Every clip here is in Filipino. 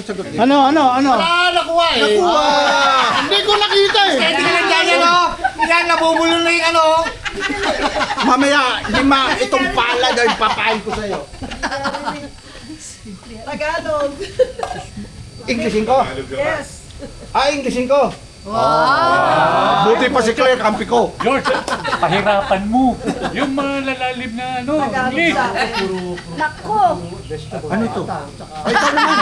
ang sagot niya. Ano? Wala nakuha eh. Nakuha! Hindi ko nakita eh. Kaya tingnan dyan yan o. Yan, nabubulol na yung ano. Mamaya, lima itong pala daw ipapain ko sa'yo. Tagalog. Englishin ko? Yes. Englishin ko. Wow! Buti pa si Claire, kampi ko. George, pahirapan mo. Yung mga lalalim na ano, English. Nako. Ano ito? Ay, tama na.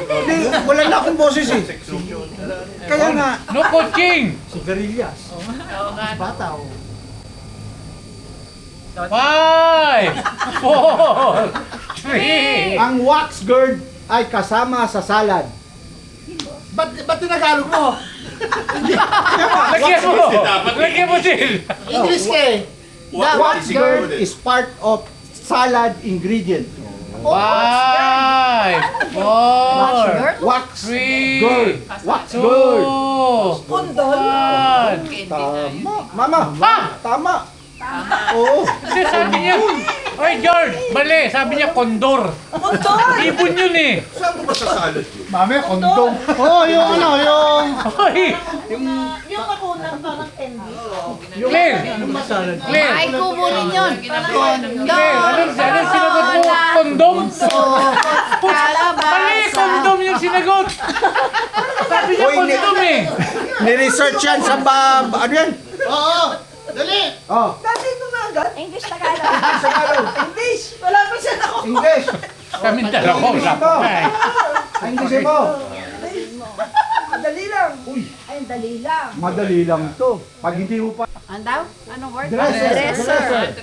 Hindi, wala na akong boses eh. Kaya nga, No coaching. Five, four, three. ang wax gourd ay kasama sa salad. Ba't tinagalog mo? Lagyan mo din. English ka eh. Wax gourd is part of salad ingredient. Five, four, Wax three, gourd. Wax gourd. two, Kondol. one. Tama. Mama. Ah! Tama. Oo. Hindi, sabi niya, oy George, mali, sabi niya kondor. Kondol. Ibon yun eh. Saan mo ba sa salad yun? Mami, kondom. Oo, yung ano, yung... Oy, Yung makunang parang candy. Claire, Claire, Ay, kubunin yun. Claire, anong sinagot mo? Kondom? Mali, kondom yung sinagot. Sabi niya Oy, kondom eh. Ni-research yan sa ano yan? Oo. Dali. Oh, Dati ito na agad. English Tagalog. Tagalog. English. Wala pa siya nako. English. Kami dalawa ko. English mo. Madali lang. Ay, dali lang. Madali lang to. Pag hindi mo pa... Ano daw? Anong word? Dresser.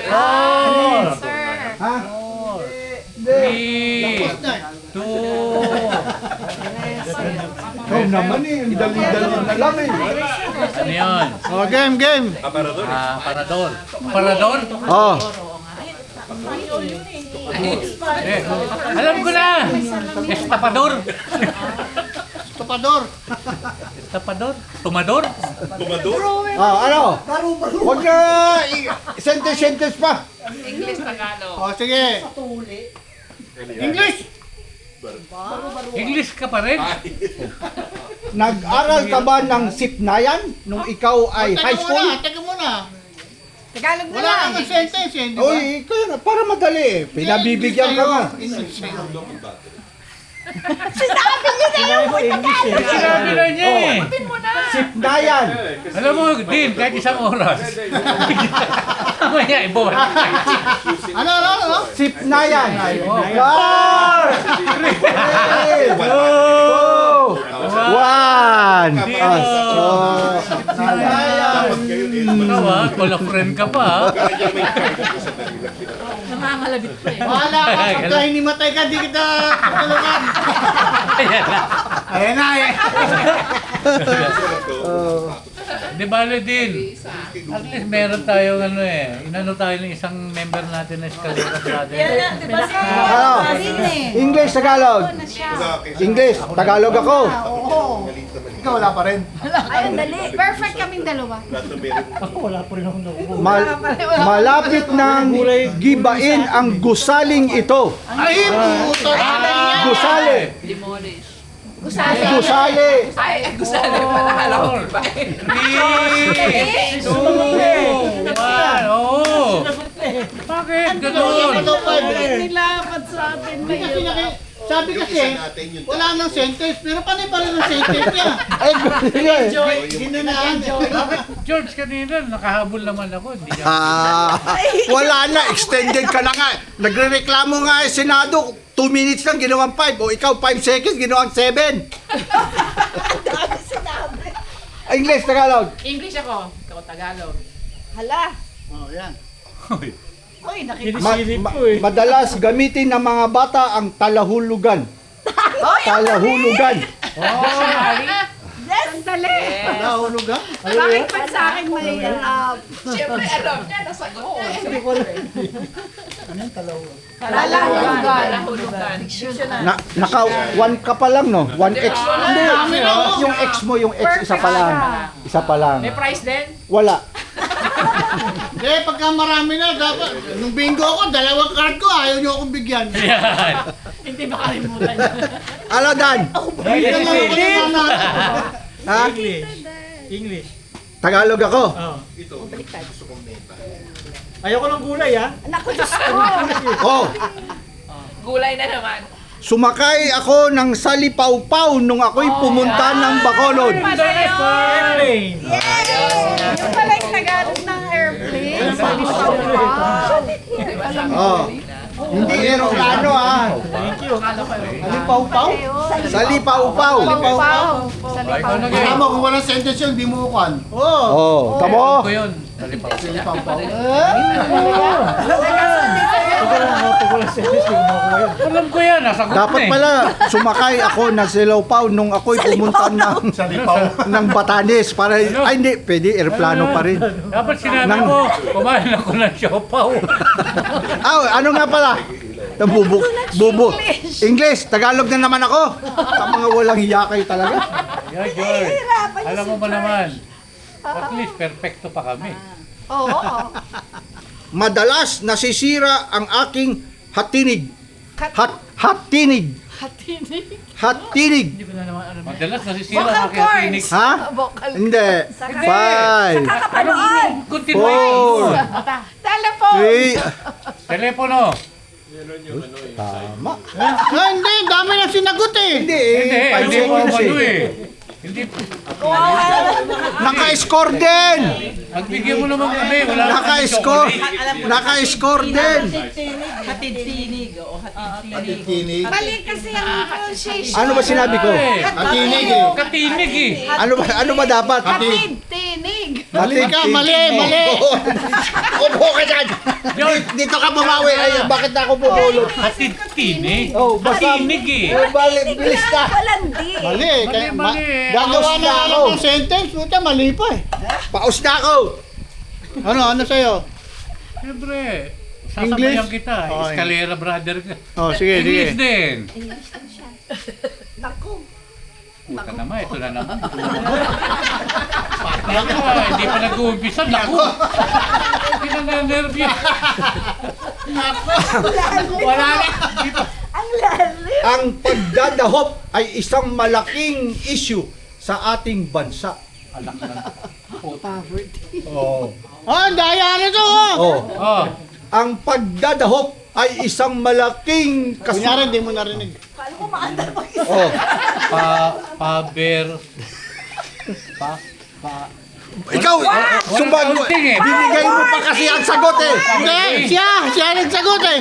Four, Sir. Ha? three, two, Ikaw naman eh. Dali-dali na lang eh. ano yun? Oh, game. Aparador. Parador. Parador? Oh. Eh, alam ko na! Estapador. Tupador. Estapador? Tumador? Bumador. Ano? Huwag na sentence pa. O sige. English. English ka pa rin? Nag-aral ka ba ng sipnayan nung ikaw ay high school? Teka muna. Tagalog na Wala lang. kang sentence eh, di ba? Oy, kaya nga, para madali eh. Pinabibigyan ka nga. English sa'yo. Sinabi na niya eh. Sipnayan. Alam mo, Din, kahit isang oras. Mamaya, ibabalik. Ano? Sipnayan. One. Dapat kayo din. Ikaw ha, wala friend ka pa ha. Kaya niya may card ko sa dalila. Nangangalabit ko eh. Wala ka. Pagka hinimatay ka, di kita tutulungan. Ayan na. Ayan na eh. Di bale din. At least meron tayong ano eh. Inano tayo ng isang member natin na Escalera Brother. Yan na, di ba sa Ano? English, Tagalog. English, Tagalog ako. Oo. Ikaw wala pa rin. Ay, dali. Perfect kaming dalawa. Malapit nang gibain ang gusaling ito. Ay, puto. Gusali. Gusali. Gusali. Ay, gusali pala. Alam ko ba? Three, two, one. Oo. Bakit? Ganun. nilapat sa atin na Kasi yun. sabi kasi, wala nang sentence, pero panay pa rin ang sentence niya. Ay, gusto niya eh. Ginanaan. George, kanina nakahabol naman ako. Hindi ka. Wala na, extended ka na nga. Nagrereklamo nga eh, Senado, 2 minutes lang, ginawang 5. O ikaw, 5 seconds, ginawang 7. English, Tagalog. English ako. Ikaw Tagalog. Hala. Oh, yan. Uy, nakita. Madalas gamitin ng mga bata ang talahulugan. Talahulugan. Yes, dali. Nahulog ka? Bakit pa sa akin mahirap? Siyempre, alam niya. Nasagot ko. Talahulugan. Naka 1 ka pa lang, no? 1x. Hindi, yung x mo, yung x, isa pa lang. Isa pa lang. May price din? Wala. Hindi, pagka marami na, dapat, nung bingo ako, 2 card ko, ayaw nyo akong bigyan. Yan. Hindi makalimutan yun. Ano, Dan? Bigyan lang ako ng nanalo. Ha? English. Tagalog ako. Ayoko ng gulay, ha? Naku, Diyos ko. Oh, Gulay na naman. sumakay ako ng salipawpaw nung ako'y pumunta ng Bacolod. Airplane. Yung pala yung Tagalog ng airplane. Sabi pa Oh. Hindi aeroplano ha. Thank you. Salipawpaw? Salipawpaw. Ay, ikaw na game. Tama, kung walang sentence yun, di mo kuhan. Oh, tamo. Ko yun. Salipaw. Alam ko yan, nasagot na Dapat eh. pala sumakay ako ng silawpaw nung ako'y pumunta ng Batanes para ay hindi, pwede aeroplano pa rin. Dapat sinabi mo, kumain ako ng siopaw. Ah, ano nga pala? Bubo. English, Tagalog na naman ako. Ang mga walang hiya kayo talaga. Yeah, George. Alam mo ba naman, at least perfecto pa kami. Oo. Madalas nasisira ang aking hatinig. Hatinig. Hatinig. Madalas nasisira ang aking tinig. Ha? Vocal. Hindi. 5, Kakapanood. Continuation. 4, Telephone. 3. Telepono. Tama. Ah, hindi, dami na sinagot eh. Hindi Hindi mo ano eh. Hindi. Naka-score din. Pagbigyan mo naman kami, wala na kami Naka-score. chocolate. Naka-score din. Tinig. Mali kasi ang pronunciation. Ano ba sinabi ko? Tinig eh. Katinig eh. Ano ba dapat? Tinig. Mali ka, mali. Upo ka dyan. Dito ka bumawi. Ay, bakit ako bubulot? Katinig. Oh, basta- Katinig eh. Bilis ka. Walandi. Mali eh. Kaya, Mali. gagawa Paus na na alam ako. ng sentence, puta, mali pa eh. Paus na ako. Ano sa'yo? Siyempre. English? Sasabayan kita. Escalera brother ka. Oh, sige, English din. Naku. Puta naman, ito na naman. Hindi pa nag-uumpisa. Naku! Hindi na na-nervous. Wala na. Ang lalim. Ang pagdadahop ay isang malaking issue sa ating bansa. Oh. Oh, daya na to oh. Oh. Oh, Ang pagdadahop ay isang malaking Kunyari, hindi mo narinig. Paano ko maandar pag isa? Oh. paber. Ikaw, sumbag mo. counting eh. Binigay mo pa kasi ang sagot eh. Hindi, siya nagsagot eh.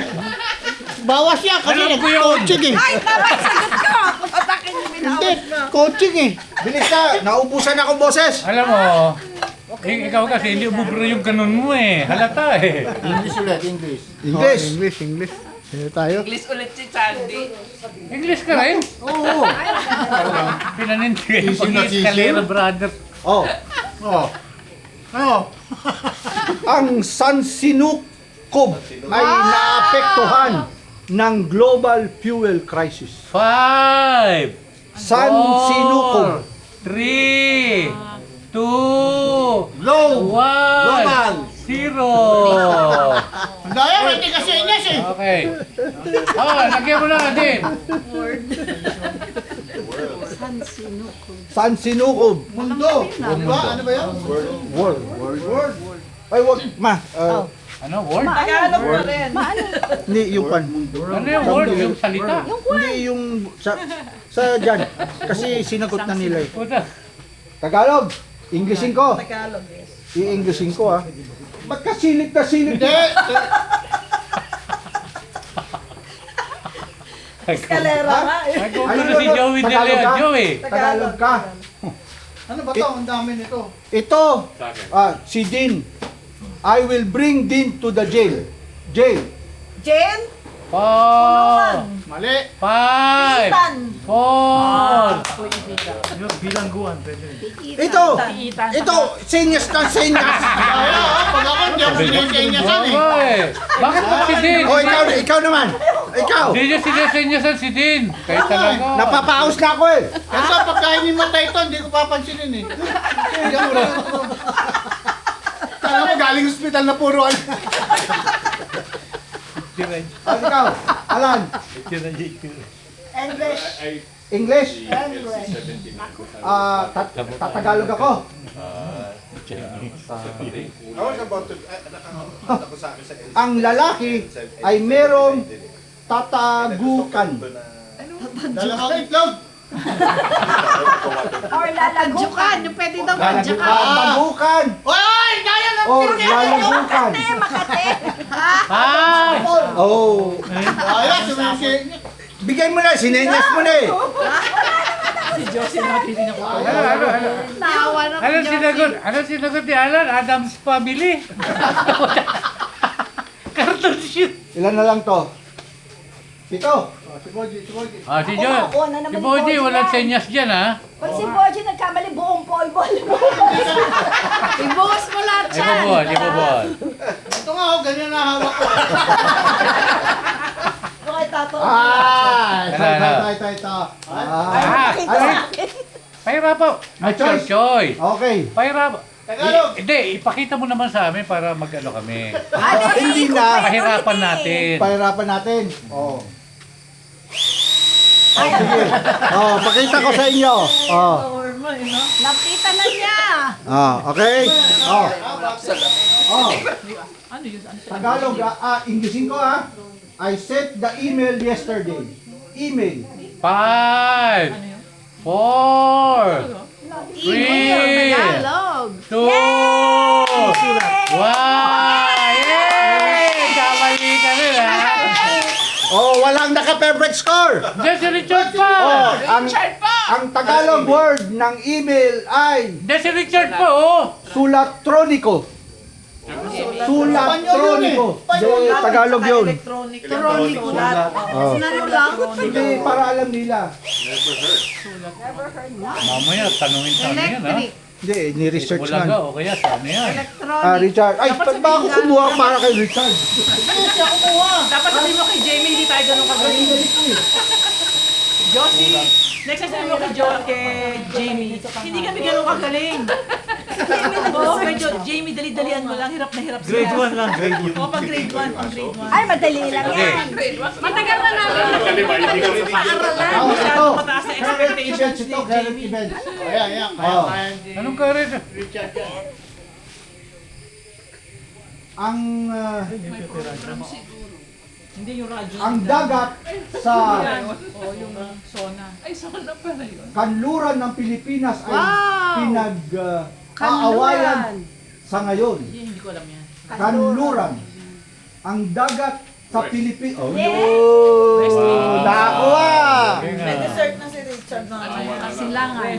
Bawas siya kasi Alam ko yun. nag-coaching eh. Ay, tama, sagot ko. Patakin yung Hindi, binawag. coaching eh. Bilis na, naubusan ako boses. Alam mo, ikaw kasi hindi umubro yung ganun mo eh. Halata eh. English ulit, English. English. Sige tayo. English ulit si Sandy. English ka rin? Oo. Pinanintigay Sisi na sisi. pag-escalera brother. Oh. Oh. Ano? Ang Sansinukob ay naapektuhan ng global fuel crisis. 5, Sansinukob. 3, 2, Low. 1, 0. Ang daya, may tigas sa inyas eh. Okay. Oh, lagyan mo na din. Sansinukob. Mundo. Diba? Ano ba yan? World. Ay, wag. Ano, word? Tagalog pa rin. Hindi, yung pan. Ano yung word? Yung salita? Hindi, yung sa dyan. Kasi sinagot na nila eh. Puta. Tagalog. Englishin ko. Tagalog, yes. I-Englishin ko ah. Ba't ka silip na silip? Hindi. Escalera nga. Ako na si Joey De Tagalog Leon. ka? Joey. Tagalog ka. Ano ba to? Ang dami nito. Ito, si Dean. I will bring Dean to the jail. Jail. Jen? 4, Mali. 5, Itan. 4. Bilangguan, pwede. Ito, senyas na senyas. Kaya pag ako hindi ako sinisenyasan eh. Oy, bakit ba si Din? O, ikaw naman. Ikaw. Hindi niya sinesenyasan si Din. Kaya talaga. Napapaus na ako eh. Kasi pagka hinimatay ito, hindi ko papansinin eh. Tama mo, galing ospital na puro ano. Ikaw, Alan. English. English. English. Tatagalog ako. I was about to, nakakakita ko sa akin sa LC. Ang lalaki ay merong tatagukan. Dalawang itlog. Or lalagukan. Yung pwede daw Tatagukan. Oy! Kaya nga! Or lalagukan. Makate. Ay! Oh. Ayos, sumising. Bigay mo na, sinenyas mo na eh. Tawa na Ano sinagot ni Alan? Adam's Family? Cartoon shit. Ilan na lang to? 7. Ah, si Joy. Si Boji, walang senyas dyan, ha? Pag si Boji nagkamali, buong polvo. Ibuhos mo lahat Ay, pabuhan, ay, pabuhan. Ito nga, oh, ganyan na hawak ko. Okay, tato. Ito. Pahirapan. My choice. Choice. Okay. Pahirapan. Tagalog. Hindi, ipakita mo naman sa amin para mag-ano kami. Hindi na. Pahirapan natin. Pahirapan natin. Oh. Sige. Oh, pakita ko sa inyo. Oh. Nakita na niya. Okay. Oh. Oh. Tagalog, Inglesin ko I sent the email yesterday. Email. 5, 4, Tagalog. 2, 1. Yay! Kamali ka rin, ha? Oh, walang naka-perfect score. Diyan si Richard pa! Oh, Richard pa! ang Tagalog word ng email ay Diyan si Richard pa, oh! sulatroniko. Sulatroniko. Hindi, Tagalog yun. Electronic. Oh. Lang. Hindi, para alam nila. Mamaya, tanungin sa amin yan, ha? Hindi, ni-research Bulaga, na. o kaya sa amin yan. Richard. Ay, ba't ba ako kumuha para kay Richard? Dapat sabihin mo kay Jamie, hindi tayo ganun kagaling. Josie, next time sabihin mo kay Jamie, hindi kami ganun kagaling. Oo, medyo, Jamie, dali-dalian mo lang, hirap na hirap sila. Grade 1 lang, grade 1. Oo, pag grade 1, pag grade 1. Ay, madali lang yan. Matagal na namin. Masyado mataas na expectations Events ni ito, current Jamie. events. Ayan. Oh. Anong karet? Ang Hindi yung radyo. ang dagat sa Oo, yung Sona. Ay, saan na pala yun? kanluran ng Pilipinas ay Wow! pinag-aawayan sa ngayon. Hindi ko alam yan. Kanluran. Ang dagat sa Pilipinas. Oh, Yes! yun! Nakakuha! Dessert na si Richard na. Silangan.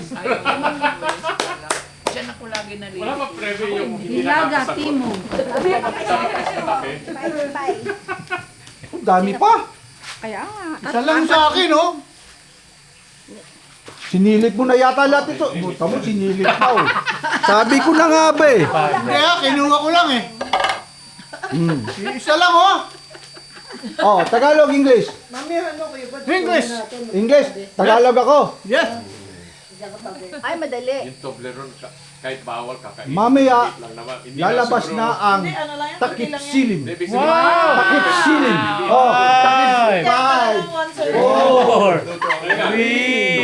Diyan ako lagi nalilito. Wala pa preview yung hindi Hilaga, nakakasagot. timog. Ang dami pa. Kaya nga. Isa lang sa akin, oh. Sinilip mo na yata lahat ito. Buta mo, sinilip pa oh. Sabi ko na nga ba eh. Kaya, kinuha ko lang eh. Hmm. Isa lang, oh. Oh, Tagalog, English. English. English, Tagalog ako. Yes. Ay, madali. Yung Toblerone, kahit bawal kakainin. Mamaya, Lang naman. Hindi lalabas siguro- na ang Hindi, ano lang yan? takip silim. Hindi, ibig sabihin- Wow! Takip silim. Oh, takip Five, five. 4,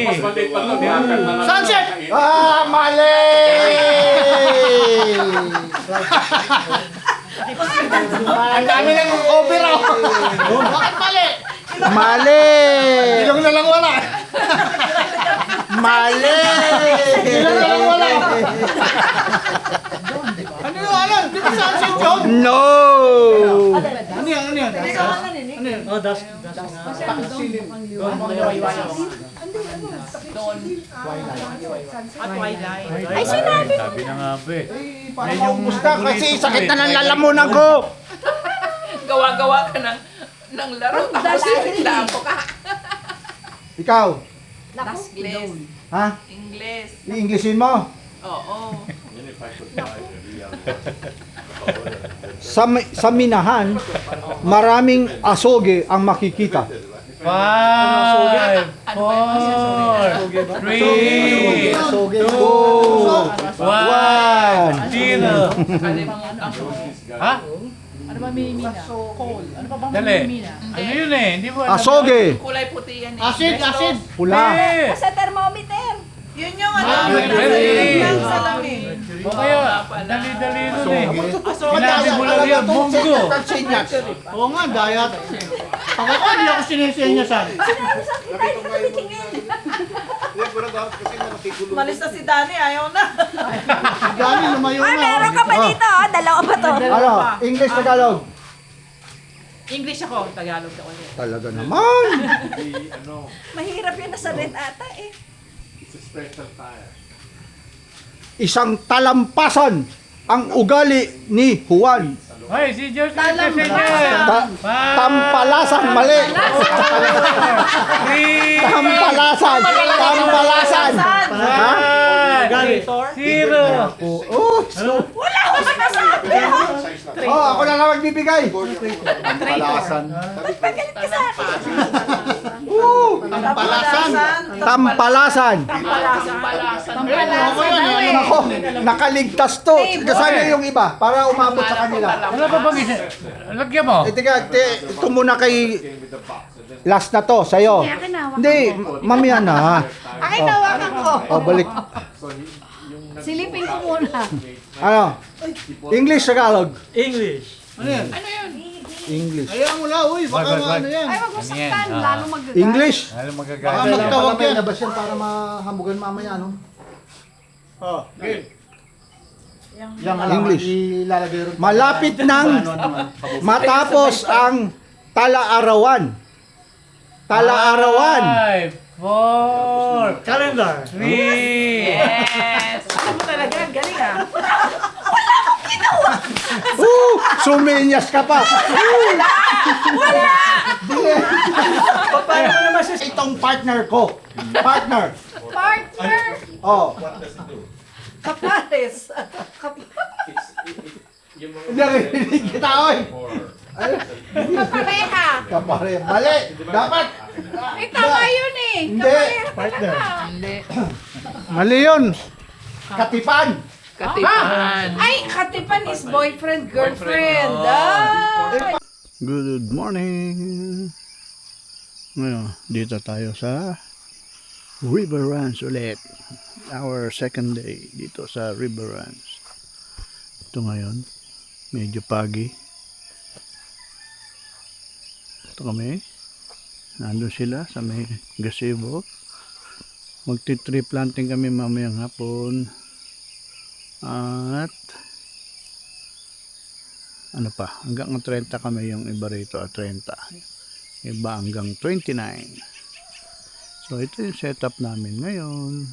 Mas maliit pa lang, hakat na lang. Sunset! Kakainin. Mali! Ang dami lang yung cover, oh. Bakit mali? Mali! Ilong na lang wala. Mali! Ilong na lang wala. Ano yung alam? Di ba sunset yun? No! Ano yan? Ano yan? Oh, dash na. At Twilight. Ay, sinabi mo. sabi na nga ba eh. Parang maubos na kasi sakit na ng lalamunan ko. Gawa-gawa ka ng laro. Tapos reklamo ka. Ikaw, English. ha? English. I-Englishin mo. Oo. Sa minahan, maraming asoge ang makikita. 5, 4, 3, Asoge. 2, 1, 0. Ha? Ano ba minimina? Coal. Ano pa bang Dali. minimina? Ano yun eh? Hindi mo alam. Asoge. Kulay puti yan eh. Acid, acid. Pula. Eh! Sa thermometer. Yun yung ano. Mercury. Yung salamin. O kaya, dali-dali nun eh. Aso, Sinabi mo lang yun, munggo. Oo nga, dayat. Pag ako, hindi ako sinisenyasan. Sinabi sa kita, hindi ka tumitingin. Hindi, pero dapat kasi nakikigulo. Malis na si Danny, ayaw na. Gani, lumayo Ay, na. meron ka pa dito. Oh. Dalawa pa to. Ano? English, Tagalog. English ako, Tagalog ako. Talaga naman. Mahirap yun nasa red ata eh. It's a special tire. Isang talampasan ang ugali ni Juan. Hoy, si George Messenger. Tampalasan, mali. Tampalasan. Tampalasan. Ha? Zero. Oh, Wala ko sinasabi. oh, ako na lang magbibigay. Palasan. Galit ka sa akin. Palasan. Tampalasan. Ako yun, eh. Ako, nakaligtas to. Kasama yung iba para umabot sa kanila. Ano pa bang isa? Lagyan mo. Teka, ito muna kay last na to, sa'yo. Hindi, mamaya na. Akin nawakan ko. O, balik. Silipin ko muna. Ano? English, Tagalog. English. Ano yan? English. Ayaw mo lang, uy. Baka Wag. ano yan. Ay, wag mo Ano yan? saktan. Lalo magagalit. English. Ano Baka magagalit? magtawag yan. Labas yan para mahamugan mamaya, no? Oh, okay. English. Ilalagay rin. Malapit nang matapos ang talaarawan. Talaarawan. 5, 4, Calendar. 3. Yes. Alam mo talaga, galing ah. Suminyas ka pa. Paano naman siya? Itong partner ko. Partner. Partner. Oh. Kapares. Hindi narinig kita, oy. Kapareha. Kapare. Mali. Dapat. Eh, tama yun eh. Hindi. Partner. Mali yun. Katipan. Katipan. Ay, katipan is boyfriend, girlfriend. Ah. Good morning. Ngayon, dito tayo sa River Ranch ulit. Our second day dito sa River Ranch. Ito ngayon, medyo pagi. Ito kami. Nandun sila sa may gazebo. Magti-tree planting kami mamayang hapon. At ano pa, hanggang 30 kami, yung iba rito at 30. Iba hanggang 29. So ito yung setup namin ngayon.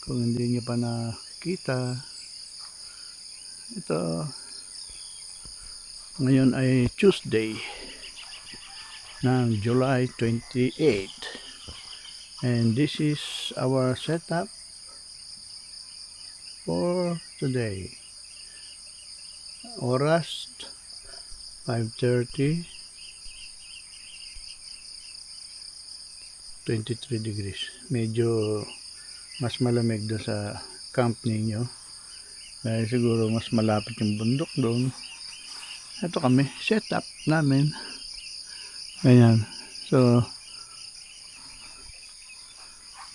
Kung hindi niyo pa nakita, ito ngayon ay Tuesday ng July 28, and this is our setup for today. Oras 5:30, 23 degrees. Medyo mas malamig doon sa camp ninyo dahil siguro mas malapit yung bundok doon. Ito kami, setup namin ganyan. So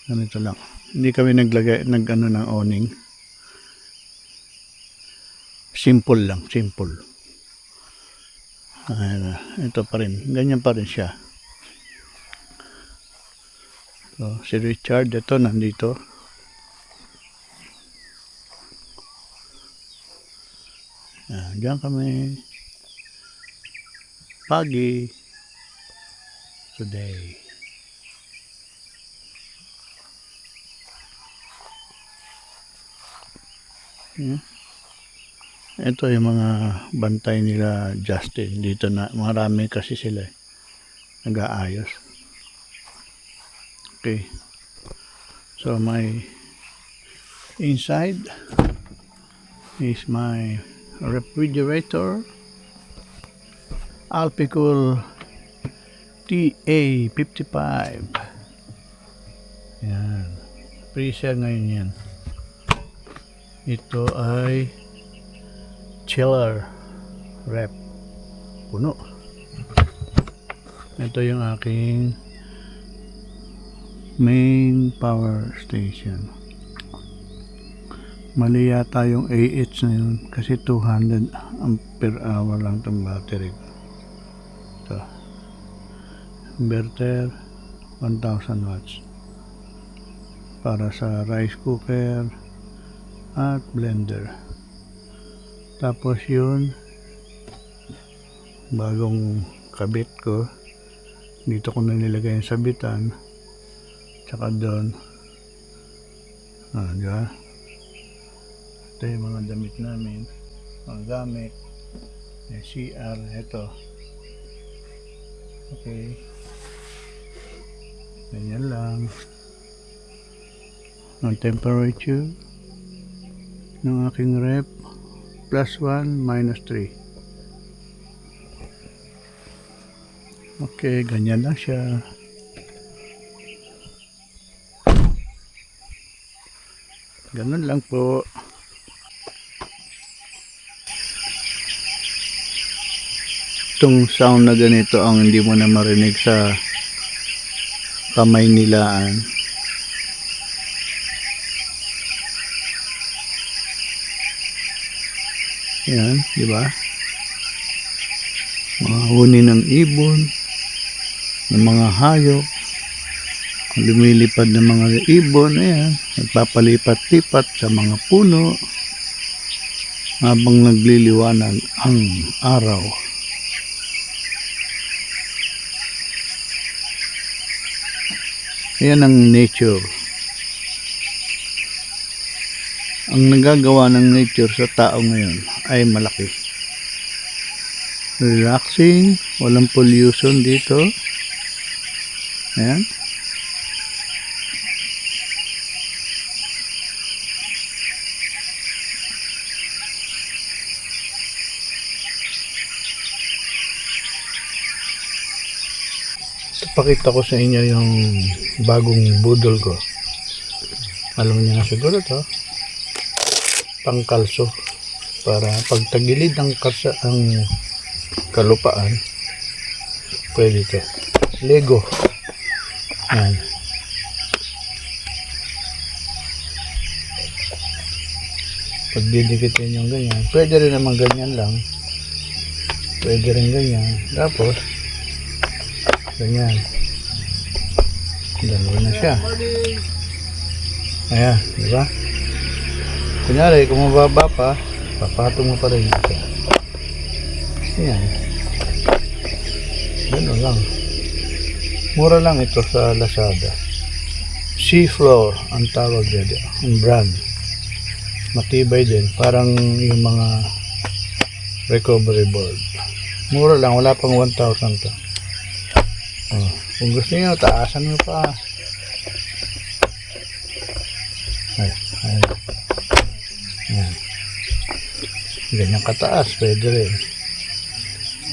ganito lang, hindi kami naglagay ano ng awning. Simple lang, simple. Ayan, ito pa rin, ganyan pa rin siya. So si Richard ito nandito. Diyan kami pagi today. Ito yung mga bantay nila Justin. Dito na marami kasi sila nag-aayos. Okay. So my inside is my refrigerator. Alpicool TA55. Yan. Freezer ngayon yan. Ito ay chiller rep. Puno. Ito yung aking main power station. Mali yata yung AH na yun kasi 200 ampere hour lang itong battery ko. Ito. Inverter 1000 watts para sa rice cooker at blender. Tapos yun bagong kabit ko, dito ko na nilagay yung sabitan, tsaka doon, di ba? Ito yung mga damit namin, mga gamit, yung CR, ito. Okay, ganyan lang. Ang temperature ng aking rep, +1, -3. Okay, ganyan lang siya. Ganun lang po. Itong sound na ganito ang hindi mo na marinig sa Kamaynilaan. Yan, di ba? Mga huni ng ibon, ng mga hayop, lumilipad ng mga ibon, ayan, nagpapalipat-lipat sa mga puno habang nagliliwanag ang araw. Ayan ang nature. Ang nagagawa ng nature sa tao ngayon ay malaki. Relaxing, walang pollution dito. Ayan. Pakita ko sa inyo yung bagong budol ko. Alam niyo na siguro to. Pangkalso para pag tagilid ng ang kalupaan, pwede to. Lego. Yan. Pag didikitin yung ganyan, pwede rin naman ganyan lang. Pwede rin ganyan. Tapos ganyan. Dalawa na siya. Ayan, di ba? Kunyari, kung mababa pa, papatong mo pa rin siya. Ayan. Ganun lang. Mura lang ito sa Lazada. Seafloor ang tawag dito. Ang brand. Matibay din. Parang yung mga recovery board. Mura lang. Wala pang 1,000 to. Oh, kung gusto niyo, taasan mo pa. Ay. Ayan. Ganyan kataas, pwede rin.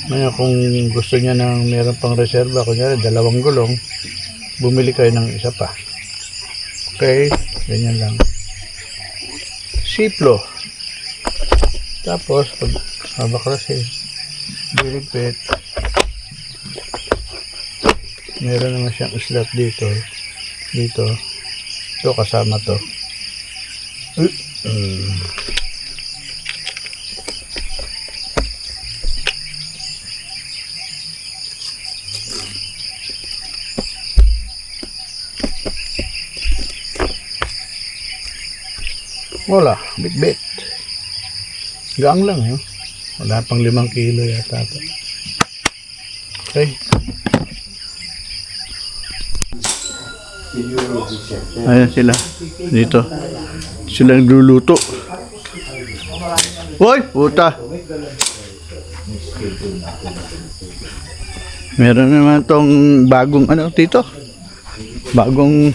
Ngayon, kung gusto niya ng meron pang reserva, kunyari 2 gulong, bumili kayo ng isa pa. Okay, ganyan lang. Siplo. Tapos, pag habak kasi, dilipit. Meron naman siyang slot dito. Dito. Ito kasama to. Wala, bit-bit. Gaang lang, eh. Wala pang 5 kilo yata ito. Okay. Ayan sila. Dito. Sila nagluluto. Hoy, puta. Meron naman tong bagong ano dito. Bagong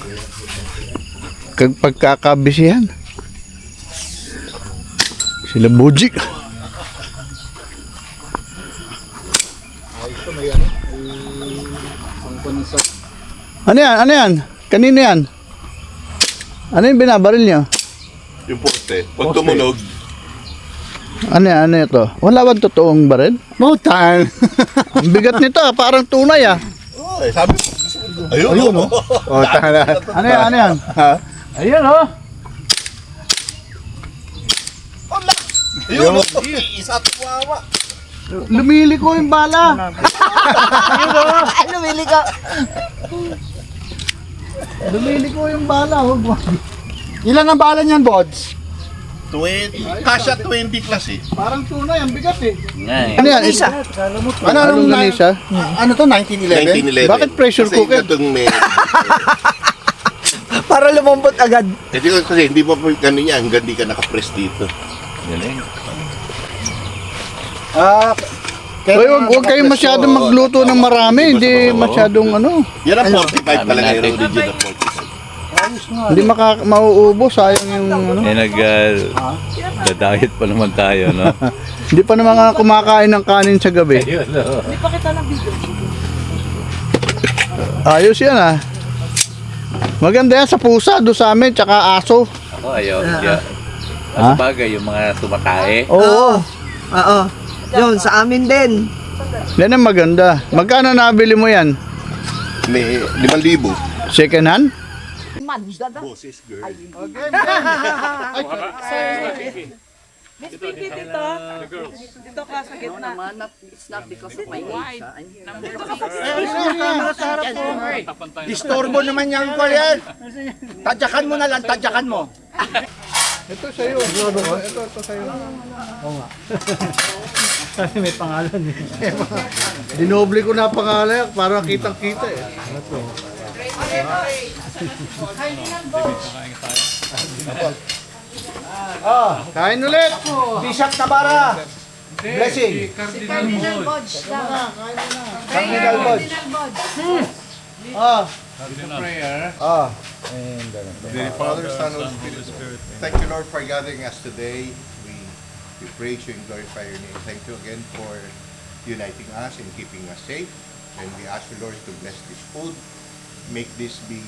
pagkakabisihan. Sila Bujik. Ano yan? Ano yan? Kanino yan? Ano yung binabaril niyo? Yung poste. Pag tumunog, Ano ito? Wala bang totoong baril? Mutan. Ang bigat nito, parang tunay ah. Eh, sabi mo. Ayun, no? Oh, tala. Ano yan? Ayun oh. Ayun, no? Isa at wawa. Lumiliko yung bala. Lumili ka. Lumiliko yung bala. Huwag mo. Ilan ang bala niyan, Bods? 20. Kasya 20 plus eh. Parang tunay, ang bigat eh. Ano yan? Anong ganisa? Ano to, 1911? 1911. Bakit pressure Kasi cooker? itong may... Para lumambot agad. Kasi hindi mo po ganun yan, hanggang di ka nakapress dito. Hoy, huwag kayong masyadong magluto ng marami. Hindi masyadong ano. Yan ang 45 talaga yung original 45. Hindi mauubos. Sayang yung ano. Dadayet pa naman tayo, no? Hindi pa naman nga kumakain ng kanin sa gabi. Hindi pa kita ng video. Ayos yan ah. Maganda yan sa pusa, do sa amin, tsaka aso. Ako, ayaw. Ha? Sa bagay, yung mga tumatae. Oo. Oo. Yun, sa amin din. Yan ang maganda. Magkano nabili mo yan? May 5,000. Second hand? Boses, girl. Miss Pipi, dito. Dito ka sa gitna. Disturbo naman yung call yan. Tadyakan mo na lang, tadyakan mo. Ito sa'yo. Ito sa'yo. Oo nga. Kasi may pangalan eh. Dinoble ko na pangalan para kitang-kita eh. Kain ulit! Bishop Tabara. Blessing. Cardinal Bodge daw. Cardinal Bodge. Ah. Prayer. Ah. The Father, Son, Holy Spirit. Thank you, Lord, for gathering us today. We praise you and glorify your name. Thank you again for uniting us and keeping us safe. And we ask you, Lord, to bless this food. Make this be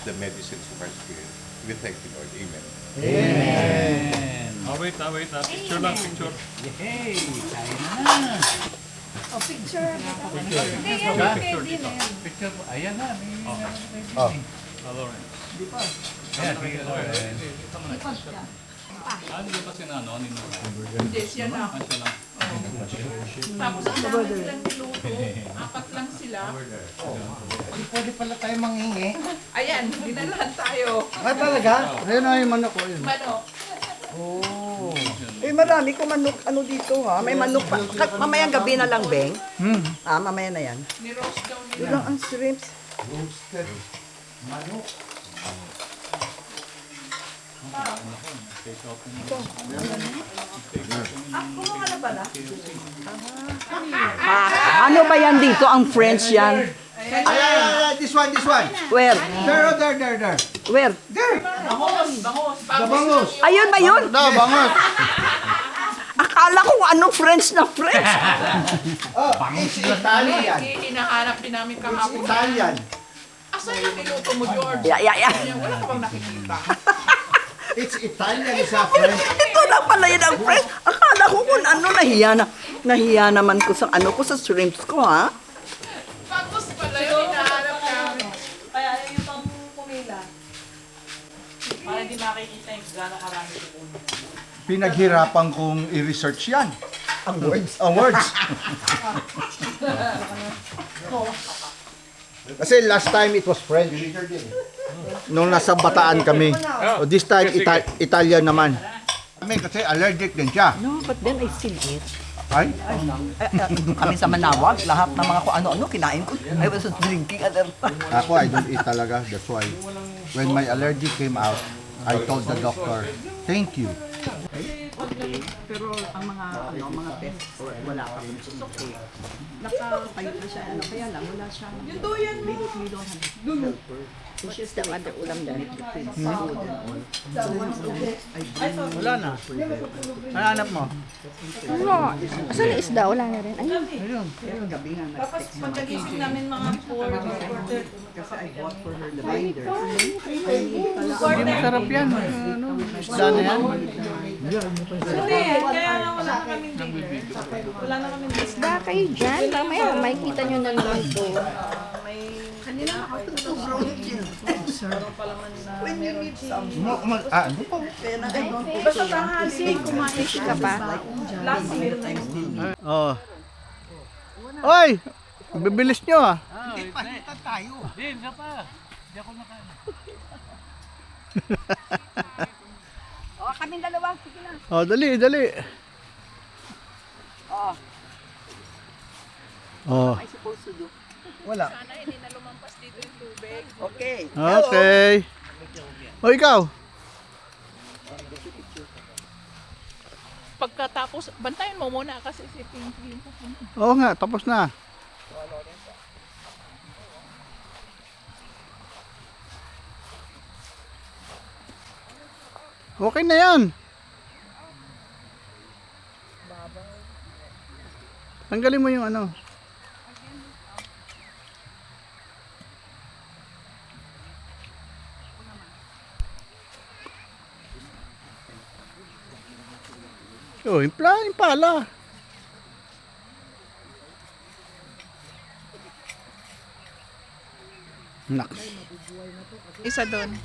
the medicines of our spirit. We thank you, Lord. Amen. Wait. Picture lang, picture. Oh, picture. Hindi yan, hindi na yan. Picture po. Ayan na. Ayan, sige, Lord. Ano yung kasi na, no? Hindi, siya na. Tapos ang dami silang niluto. 4 lang sila. Pwede pala tayo manghingi. Ayan, dinalahan tayo. Ah, talaga? Ayun na yung manok ko yun. Manok. Eh, marami ko manok, ano dito ha? May manok pa. Mamayang gabi na lang, Beng. Mamaya na yan. Ni-roast daw nila. Yun lang ang shrimps. Kumuha na pala? Ano ba yan dito? Ang French yan? This one. Where? There. Where? Bangus. Ayun ba yun? No, bangot. Akala ko anong French na French. Oh, it's Italian. Hinahanap din namin kahapon. Italian. Asan yung niluto mo, George? Yeah. Wala ka bang nakikita? It's Italian sa French. Ito na pala yun ang French. Akala ko kung ano, nahiya naman ko sa ano ko sa shrimps ko, ha? Tapos pala yung hinahanap namin. Kaya yung pang pumila. Para hindi makikita yung gano'ng karami ko. Pinaghirapan kong i-research yan. Ang words. Kasi last time it was French. Nung nasa Bataan kami. Oh, this time Italian naman. Kasi allergic din siya. No, but then I still eat. Ay? Doon kami sa Manawag, lahat ng mga kung ano-ano kinain ko. I was drinking at Ako, I don't eat talaga. That's why when my allergy came out, I told the doctor, thank you. Pero ang mga test, wala pa rin. Okay. Nakatayo na siya, kaya lang, wala siyang... Yung doyan mo! We don't have helper. So she's the other ulam dyan, the kids, food and all. Wala na. Ano hanap mo? Ano? Asan na isda? Wala na rin. Ayun. Gabi nga na. Tapos pagkagising namin mga 4. Kasi I bought for her the binder. Hindi masarap yan. Ano? Isda na yan. Kaya nga wala na kaming dinner. Wala na kaming dinner. Isda kayo dyan. Mamaya, makikita nyo na naman ito. Basta tanghali. Fish ka pa. Last year. Oh. Oy! Bibilis nyo ah. Hindi, isa pa. Hindi ako nakain. O, kaming dalawa. Sige na. Oh, dali, dali. Oh. I supposed to do. Wala. Sana hindi na lumampas dito yung tubig. Okay. Okay. O, ikaw? Pagkatapos, bantayan mo muna kasi si Pinky. Oo nga, tapos na. Okay na yan. Tanggalin mo yung ano. Oh, yung pala. Naks. Isa doon.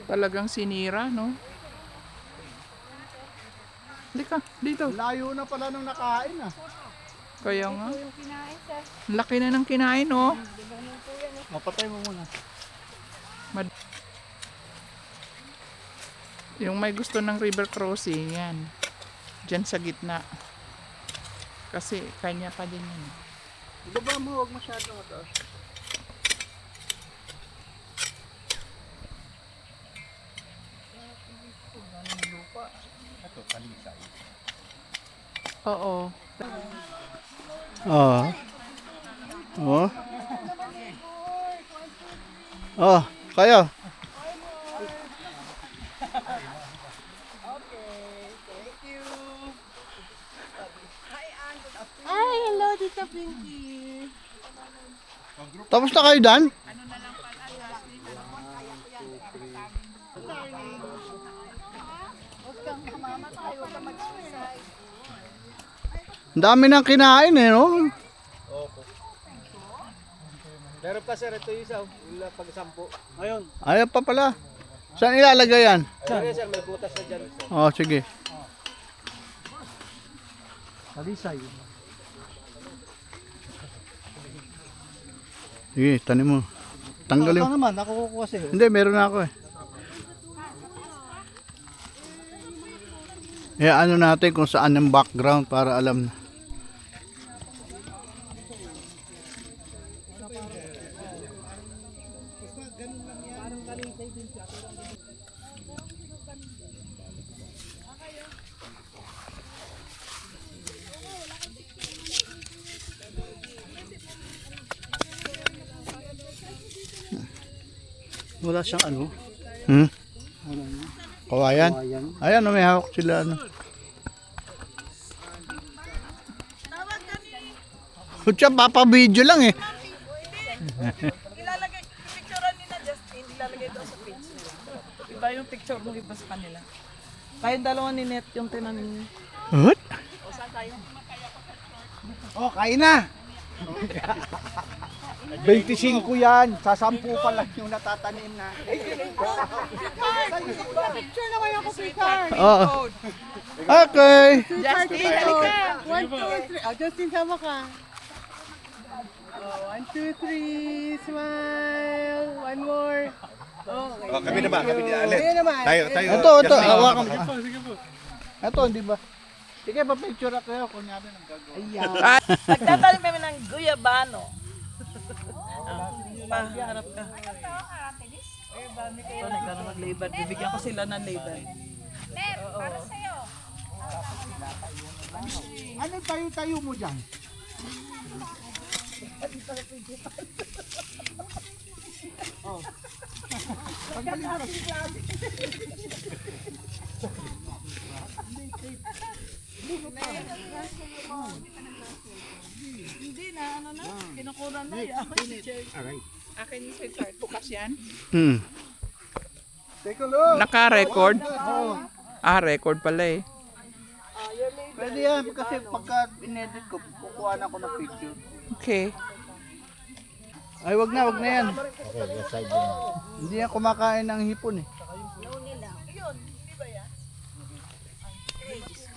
Talagang sinira, no? Halika, dito. Layo na pala nung nakain ah. Kaya nga. Laki na ng kinain, no? Mapatay mo muna. Yung may gusto ng river crossing, yan. Diyan sa gitna. Kasi kanya pa din yan. Baba mo, huwag masyado mataas. Oo. Oh. Oh. Oh, kayo. Ay, hello, Tita Pinky. Tapos na kayo, Dan? Ang dami nang kinain eh, no? Meron pa sir, ito yung isa. Wala pag-sampo. Ayun. Ayaw pa pala. Saan ilalagay yan? Ayun sir, may butas na dyan. Oh, sige. Talisay. Sige, tanim mo. Tanggalin. Ito naman, ako kukuha sir. Hindi, meron na ako eh. Ano natin kung saan ang background para alam na. Wala siyang ano. Kawayan? Ayan, may hawak sila. Ano. Kutsa, papa-video lang eh. Ilalagay, picturean nila Justin, ilalagay doon sa page nila. Iba yung picture mo iba sa kanila. Kayong dalawa ni Net yung tinanin. What? Oh, kain na! 25 yan. Sa 10 pa lang yung natatanim na. Picture naman ako, sweetheart. Oo. Okay. Justin, halika! 1, 2, 3. Oh, Justin, sama ka. Oh, 1, 2, 3. Smile. One more. Okay. Oh, kami na ba? Kami ni Alet. Ayun naman. Tayo. Ito. Hawakan mo. Ito, hindi ba? Sige, pa-picture ako yun. Kunyari nang gagawin. Nagtatanim kami ng guyabano. Paharap ka. Ito, nagkaroon mag-label. Bibigyan ko sila ng label. Ano tayo mo dyan? Hindi na, ano na, kinukunan na yan. Akin si Sir, bukas yan. Hmm. Naka-record? Record pala eh. Pwede yan kasi pagka in-edit ko, kukuha na ako ng picture. Okay. Ay, wag na yan. Hindi yan kumakain ng hipon eh.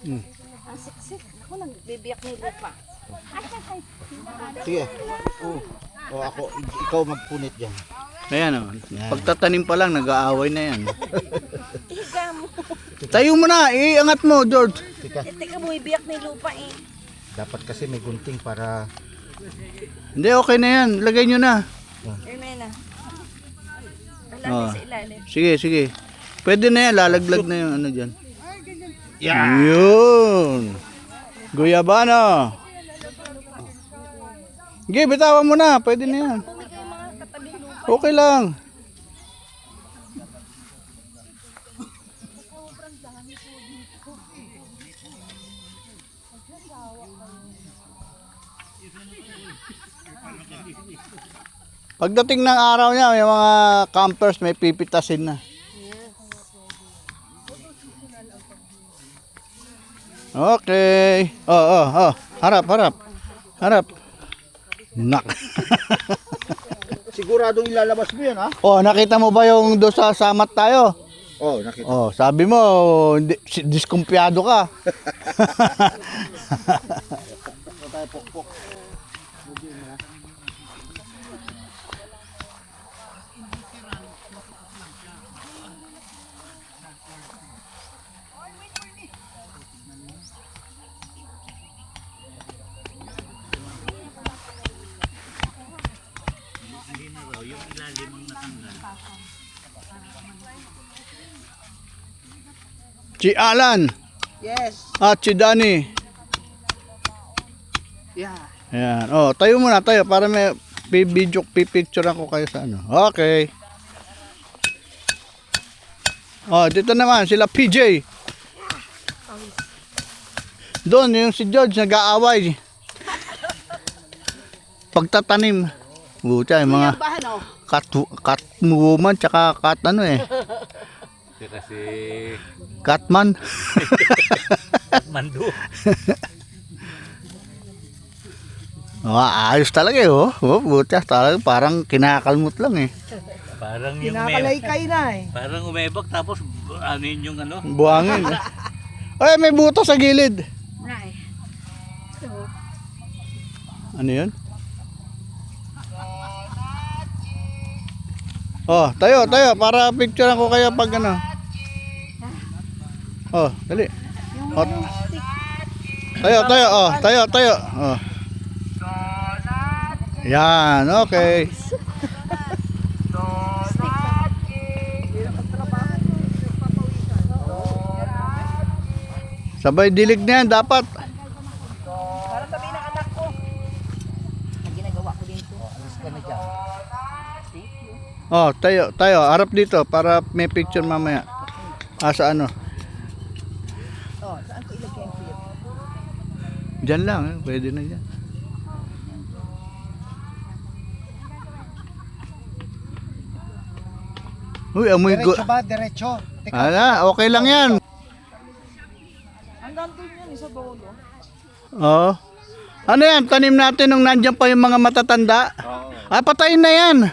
Ang siksik. Ako nang bibiyak ng lupa. Sige. Ako, ikaw magpunit dyan. Ayan o. Pagtatanim pa lang, nag-aaway na yan. Tiga mo. Tayo mo na, iangat mo, George. Teka mo, ibiyak ng lupa eh. Dapat kasi may gunting para... Hindi, okay na yan. Lagay nyo na. Ermena. Oh. Sa ilalim. Sige, sige. Pwede na yan, lalaglag na yung ano dyan. Yun. Guyabano. Sige, bitawan mo na. Pwede na yan. Okay lang. Pagdating ng araw niya, may mga campers may pipitasin na. Okay. Harap, harap. Harap. Nak. Siguradong ilalabas mo yan, ha? Nakita mo ba yung doon sa samat tayo? Nakita. Sabi mo, diskumpiyado ka. Si Alan. Yes. At si Danny. Yeah. Ayan. Tayo muna tayo para may video, picture ako kayo sa ano. Okay. Dito naman sila PJ. Doon yung si George nag-aaway. Pagtatanim. Buta yung mga cat woman tsaka cat ano eh. Kasi Catman. Mando. Ayos talaga eh. Buti talaga parang kinakalmot lang eh. Parang yung Kinakalaykay na eh. parang umebak tapos ano yun yung ano? Buhangin. Ay, may buto sa gilid. Nay. Ano yun? Tayo para picturean ko kayo pag ano. Dali. Tayo. Yan, okay. Sabay dilig na yan, dapat. Para sabihin ng anak ko. Ang ginagawa ko dito. Tayo, harap dito para may picture mamaya. Sa ano? Saan ko ilagay ang clip? Diyan lang, pwede na dyan. Uy, amoy Diretso ba? Diretso? okay lang yan. Hanggang doon yan, sa dulo. Ano yan? Tanim natin nung nandyan pa yung mga matatanda? Patayin na yan.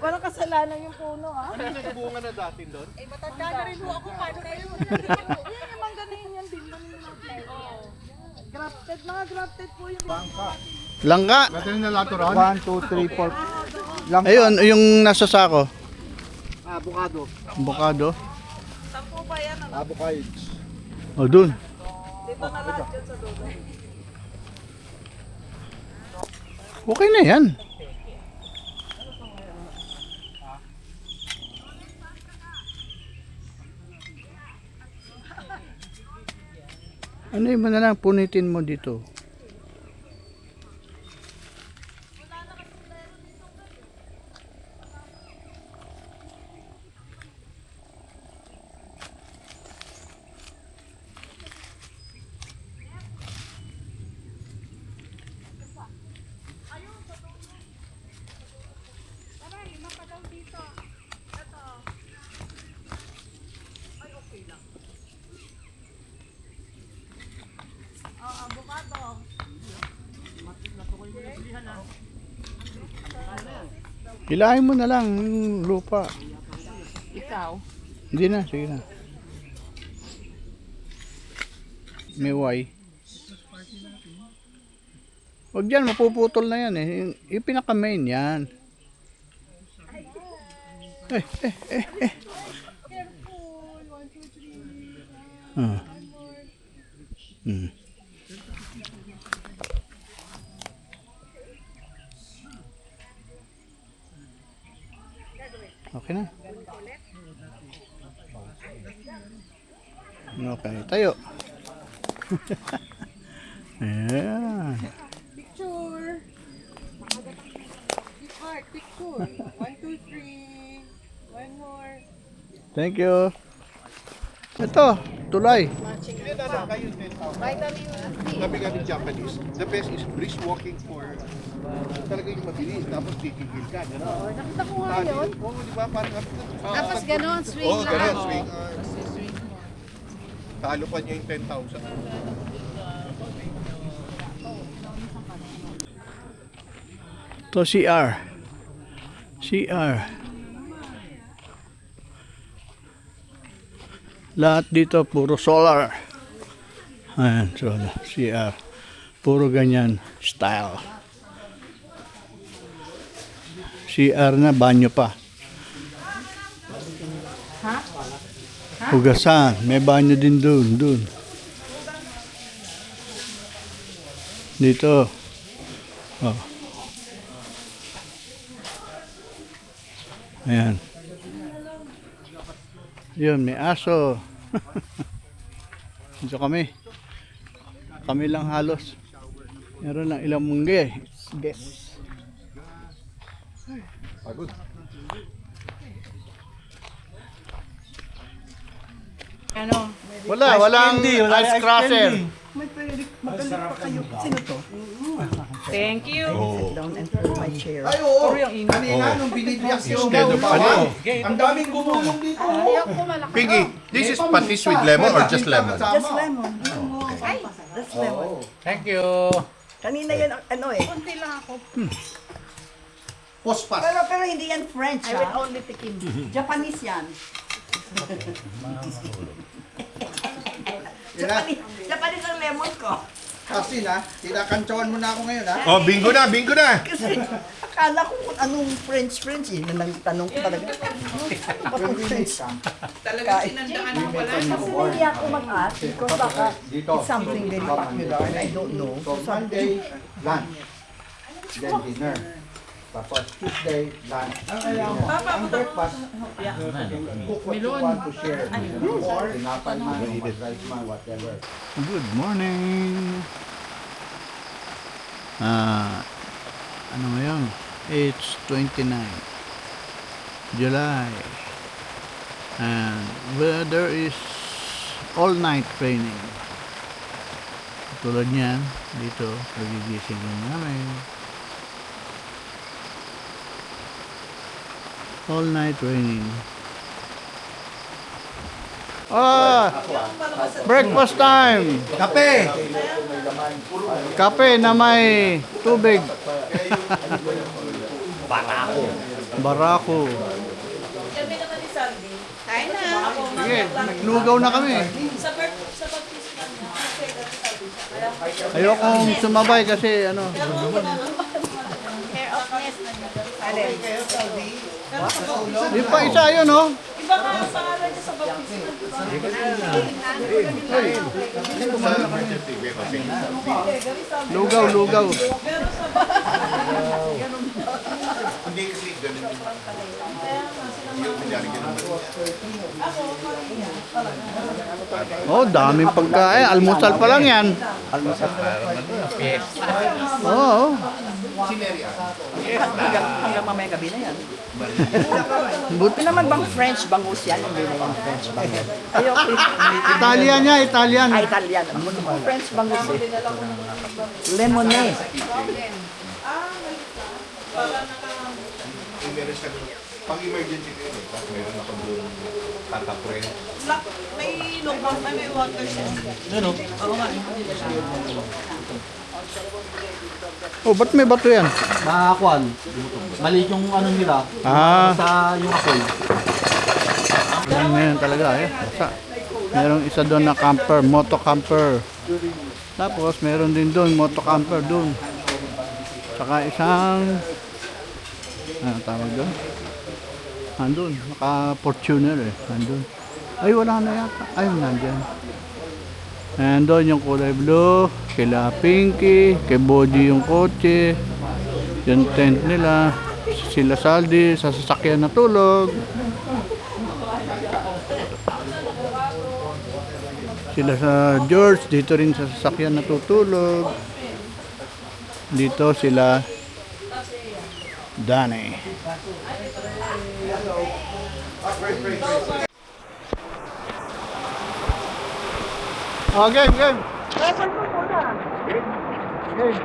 Parang kasalanan yung puno, ha? Bunga na dati doon. Matanda na rin ho ako, paano kayo? Yan naman ganun yan din. Grafted, mga grafted po yung Langka. Natin na lato ron? 1, 2, 3, 4. Ayun, yung nasa sako. Avocado. Avocado. Saan po ba yan? Avocado. Dun. Dito na lahat yun sa dulo. Okay na yan. Ano yung na lang punitin mo dito? Hilahin mo na lang yung lupa. Ikaw. Hindi na, sige na. May Y. Huwag dyan, mapuputol na yan eh. Yung pinaka-main yan. Ah. Hmm. Okay na. Okay, tayo. Ayan. Picture. Heart, picture. 1, 2, 3. One more. Thank you. Ito, tulay. Sabi nga ng Japanese, the best is brisk walking for talaga yung mabilis, tapos titigil ka. Gano'n. Nakita ko nga yun. Oo, di ba? Parang Tapos ganon, swing Oo, lang. gano'n, swing arms. Talo pa niya yung 10,000. To CR. CR. Lahat dito puro solar. Ayan, solar. CR. Puro ganyan style. CR na, banyo pa. Hugasan. May banyo din dun. Dito. Oh. Ayan. Yun, may aso. Dito kami. Kami lang halos. Meron lang ilang mungge. Guess. Pagod. Ano? Walang ice crusher. Magaling pa kayo. Sino to? Thank you. Sit down and pull my chair. Ay, oo. Kanina, nung binibiyak yung ang daming gumulong dito. Piggy, this is patis with lemon or just lemon? Just lemon. Ay, that's lemon. Thank you. Kanina yan, ano eh. Kunti lang ako. Pospas. Pero hindi yan French, I will only tikim. Japanese yan. Japanese ang lemon ko. Kasi na, kinakantsawan mo na ako ngayon ha. Oh, bingo na, bingo na! Kasi akala ko kung anong French eh. Nang tanong ko talaga. Anong French? Talaga sinandaan mo pala. Kasi hindi ako mag-ask because baka it's something very popular and I don't know. So Monday, lunch. Then dinner. Tapos Tuesday, lunch. Ang breakfast, cook what you want to share. Or tinapay man, or rice man, whatever. Good morning. Ano ngayon? It's 29 July. And weather is all night raining. Tulad niyan, dito, nagigising lang namin. All night raining. Breakfast time. Kape! Kape na may tubig. Barako. Sabi naman ni Sandy. Kain na. Sige, naglugaw na kami. Sa baptism niya. Ayokong sumabay kasi ano. Care of nest. Yung pa isa yun, no? Iba nga ang pangalan niya sa baptism. Lugaw, lugaw. Hindi kasi ganun yung kunyari ganun. Oh, daming pagkain. Almusal pa lang yan. Oo. Hanggang mamaya gabi na yan. Buti naman bang French bangus yan? Hindi na yung French bangus. Ayoko. Italian niya, Italian. Ay, Italian. French bangus eh. Lemonade. Meron siya Pag-emergency kayo, meron ako doon tatapre. May lubang, may water system. Ano? Oo nga. Oh, ba't may bato yan? Makakuan. Maliit yung ano nila. Ah, Sa yung apoy. ngayon talaga eh. Merong isa doon na camper, moto camper. Tapos meron din doon, moto camper doon. Saka isang, ano tawag doon? Andun, naka-Fortuner eh. Andun. Ay, wala na yata. Ay, nandyan. Andun yung kulay blue, kila Pinky, kay Body yung kotse, yung tent nila, sila Saldi, sa sasakyan na tulog. Sila sa George, dito rin sa sasakyan natutulog. Dito sila Danny. Oh, game, game. Game.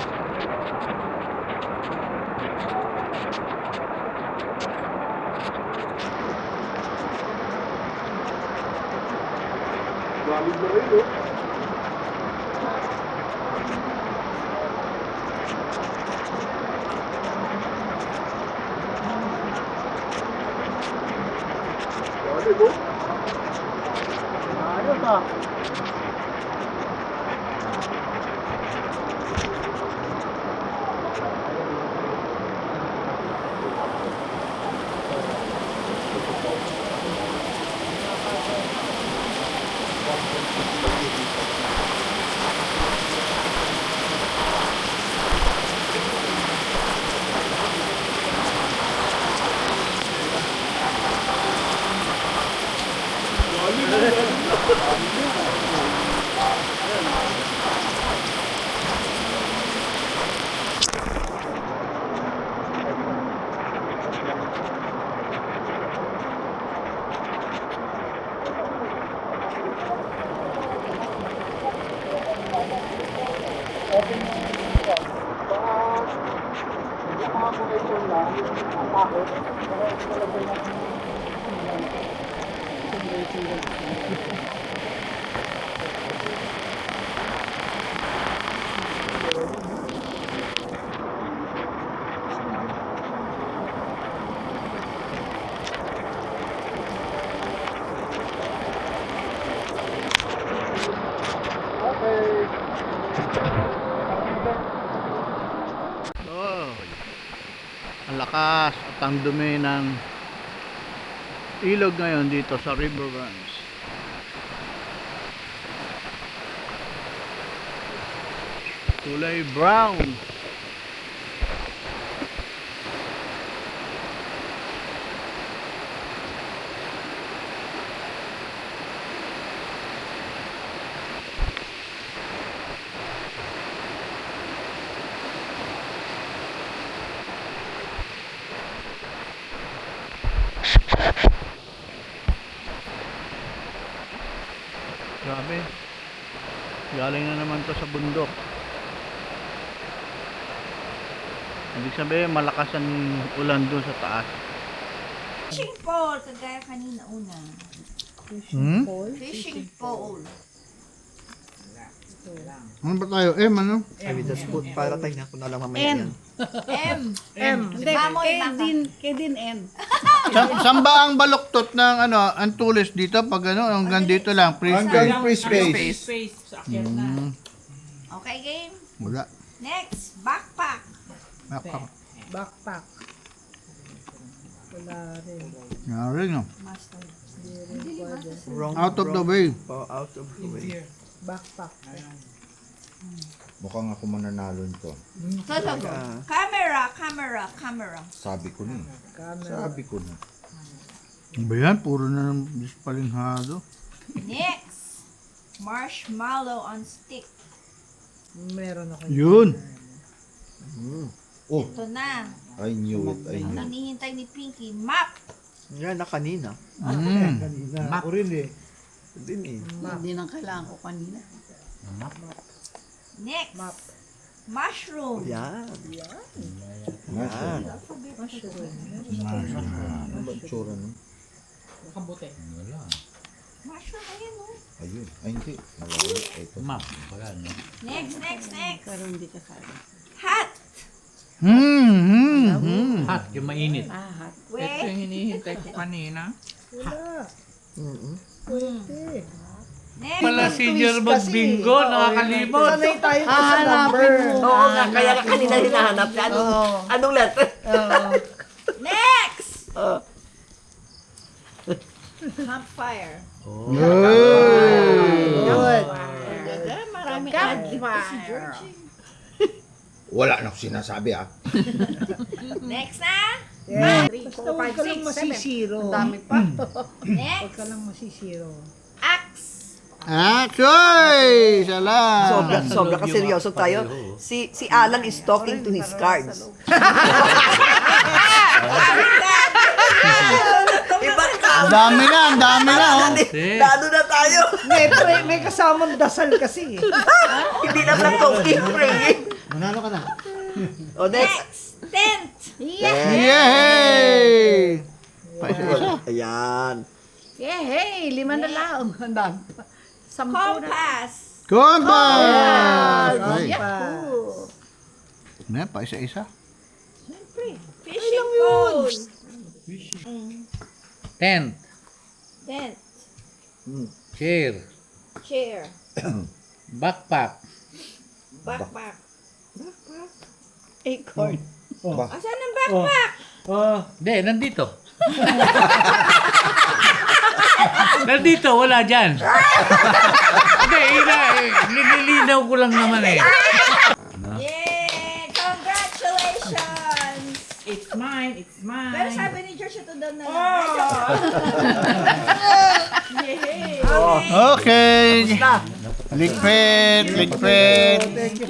Ayos ah. Oh, ang lakas at ang dumi ng ilog ngayon dito sa Riverbanks. Kulay brown. Grabe. Galing na naman to sa bundok. Ibig sabihin malakas ang ulan doon sa taas. Fishing pole, kagaya kanina una. Fishing pole. Ano ba tayo? Ano? Para tayo na kung alam mamaya yan. M. Mamoy baka. Kay din M. Saan ba ang baluktot ng ano, ang tulis dito pag ano, hanggang dito lang, free space. Free space. Okay, game. Wala. Next, backpack. Backpack. Wala rin. Yari no. Wrong. Out of the way. Out of the way. Backpack. Mukhang ako mananalo nito. So. Camera. Sabi ko na. Sabi ko na. Ano ba yan? Puro na ng dispalinghado. Next, marshmallow on stick. Meron ako. Yun. Oh, Ito na. I knew it. I knew Ang it. hinihintay ni Pinky, map. Yan na kanina. Ako rin eh. Din eh. Hindi nang kailangan ko kanina. Next, mushroom. Yan. Mushroom. tsura nun? Nakabuti. Wala. Mushroom, ayan o. Ayun. Ay, hindi. Nawala. Ito. Ma'am, wala no. Next. Pero hindi ka kaya. Hot. Hot, yung mainit. Hot. Wait. hinihintay ko kanina. Next. Pala senior mag-bingo, nakakalimot. tayo sa number. Oo nga, kaya ka kanina hinahanap ka. Anong letter? Next. Campfire. Marami Campfire. Wala na ako sinasabi Next na. 3, 4, 5, 6, 7. Ang dami pa. Next. lang masisiro. Axe. Choy! Salam! Sobra ka seryoso tayo. Si Alan is talking to his cards. Ibang Ang dami na, oh. Dado na tayo. May kasamang dasal kasi. Hindi na lang talking, praying. Manalo ka na. O, next. Tent. Yay! Paisa-isa. Ayan. Hey, 5 na lang. Ang dami pa. 10 na. Compass. Compass! Ay, Yahoo! may paisa-isa. Fishing pole. Tent, Tent. chair, Chair. backpack, Backpack. Acorn. Asan ang backpack? Hindi, nandito. Nandito, wala dyan. Hindi, nililinaw ko lang naman eh. Yay! Congratulations! It's mine. Pero sabi ni George, ito daw na lang. Yay! Okay. Ligpit.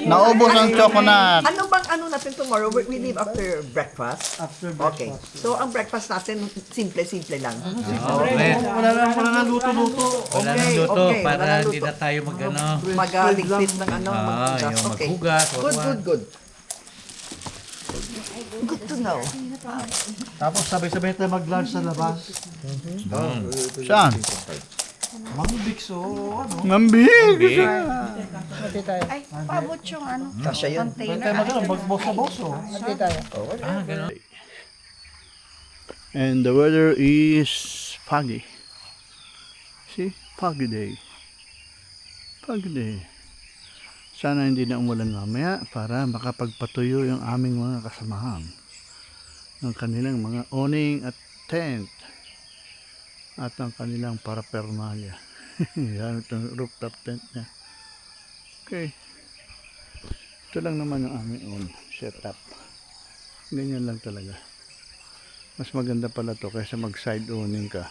Naubos ang chocolate. Ano bang ano natin tomorrow? We leave after breakfast? Okay. So, ang breakfast natin, simple lang. Okay. Wala na luto-luto. Wala nang luto okay, para wala nang hindi luto. na tayo mag-ano. Magaligpit ng ano. Yung maghugas. Good. Good to know. Tapos sabay-sabay tayo mag-lunch sa labas. Saan? Mangbix o ano. Ngambig! Ay, pabot yung ano. Kasya yun. Pwede tayo mag-ano, magboso-boso. Ah, ganun. And the weather is foggy. See? Foggy day. Sana hindi na umulan mamaya para makapagpatuyo yung aming mga kasamahan ng kanilang mga awning at tent at ang kanilang paraphernalia. Yan itong rooftop tent niya. Okay. Ito lang naman yung aming own setup. Ganyan lang talaga. Mas maganda pala to kaysa mag side owning ka.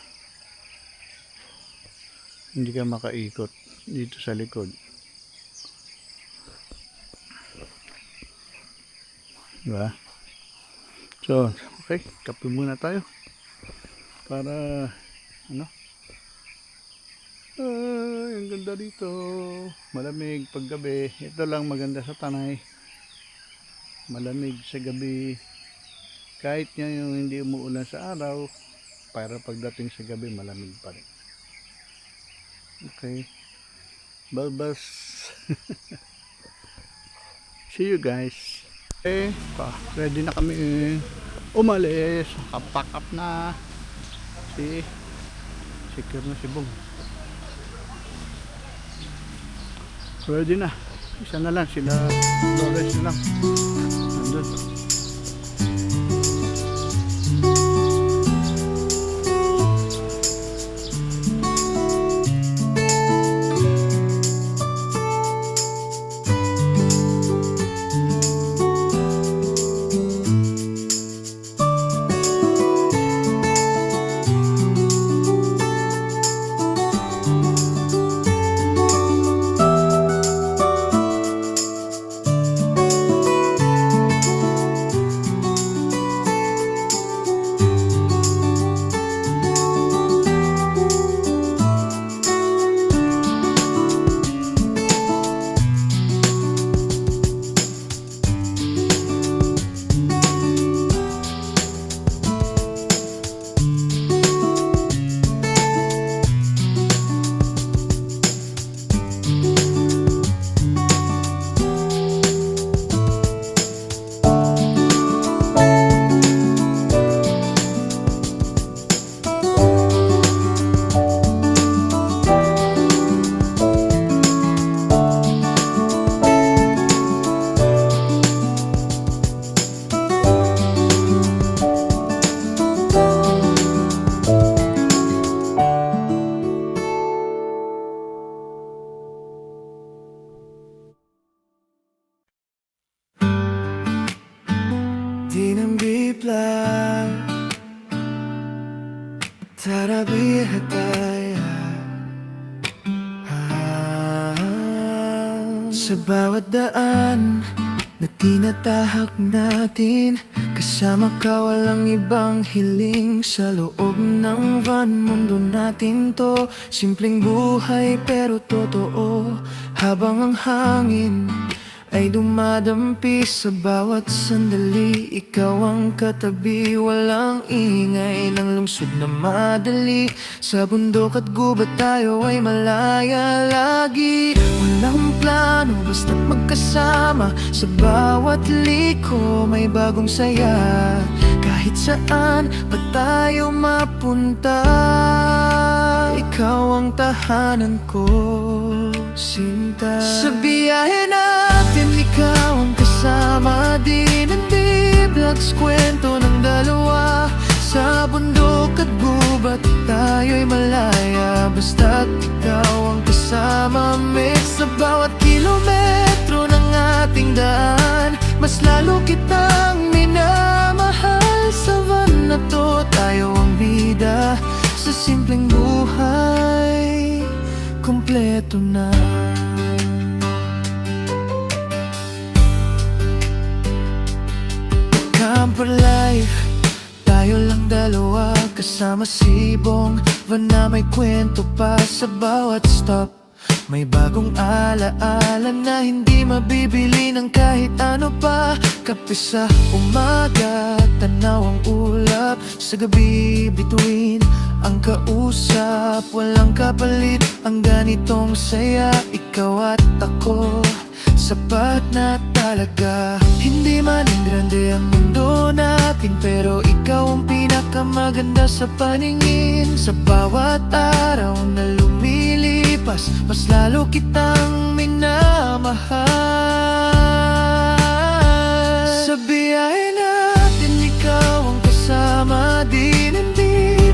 Hindi ka makaikot dito sa likod. Diba? So, okay. Kape muna tayo. Para, ano? Ay, ang ganda dito. Malamig paggabi. Ito lang maganda sa Tanay. Malamig sa gabi. Kahit nga yung hindi umuulan sa araw, para pagdating sa gabi, malamig pa rin. Okay. Balbas. See you guys. Okay, ready na kami umalis. Kapack up na. Secure na si Bong. Ready na. Isa na lang sila. Flores na lang. Nandun. Tara biyahe tayo. Sa bawat daan na tinatahak natin, kasama ka walang ibang hiling. Sa loob ng van, mundo natin to. Simpleng buhay pero totoo. Habang ang hangin ay dumadampi sa bawat sandali, ikaw ang katabi, walang ingay ng lungsod na madali. Sa bundok at gubat tayo ay malaya lagi. Walang plano, basta't magkasama. Sa bawat liko may bagong saya. Kahit saan pa tayo mapunta, ikaw ang tahanan ko, sinta. Sa biyahe natin, ikaw ang kasama. D&D Vlogs, kwento ng dalawa. Sa bundok at gubat tayo'y malaya. Basta't ikaw ang kasama. Mix sa bawat kilometro ng ating daan, mas lalo kitang minamahal. Sa van na to, tayo ang bida. Sa simpleng buhay, kumpleto na. Camper life, tayo lang dalawa. Kasama si Bong, van na may kwento pa sa bawat stop. May bagong alaala na hindi mabibili ng kahit ano pa. Kape sa umaga, tanaw ang ulap. Sa gabi, bituin ang kausap. Walang kapalit ang ganitong saya. Ikaw at ako, sapat na talaga. Hindi man grande ang mundo natin, pero ikaw ang pinakamaganda sa paningin. Sa bawat araw na lumilipas, mas lalo kitang minamahal. Sa biyahe natin, ikaw ang kasama. D&D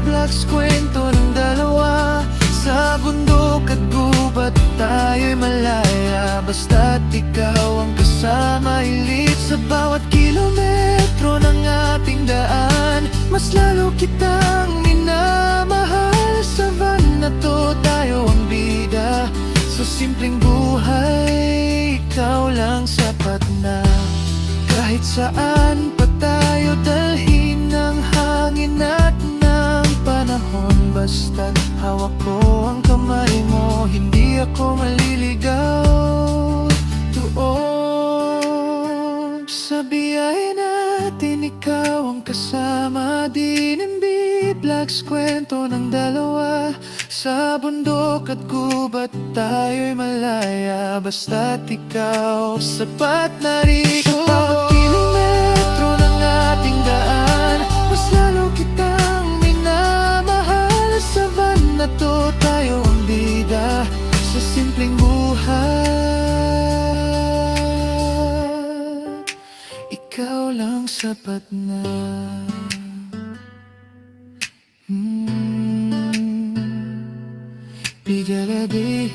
Vlogs, kwento ng dalawa. Sa bundok at gubat tayo'y malaya. Basta't ikaw ang kasama. Hilit sa bawat kilometro ng ating daan, mas lalo kitang minamahal. Sa van na to, tayo ang bida. Sa simpleng buhay, ikaw lang sapat na. Kahit saan pa tayo dalhin ng hangin at ng panahon, basta't hawak ko ang kamay mo, hindi ako maliligaw doon. Sa biyahe natin, ikaw ang kasama. D&D Vlogs, kwento ng dalawa. Sa bundok at gubat tayo'y malaya. Basta't ikaw, sapat na rito. Sa bawat kilometro ng ating daan, mas lalo kitang minamahal. Sa van na to, tayo ang bida. Sa simpleng buhay, ikaw lang sapat na. Bigala di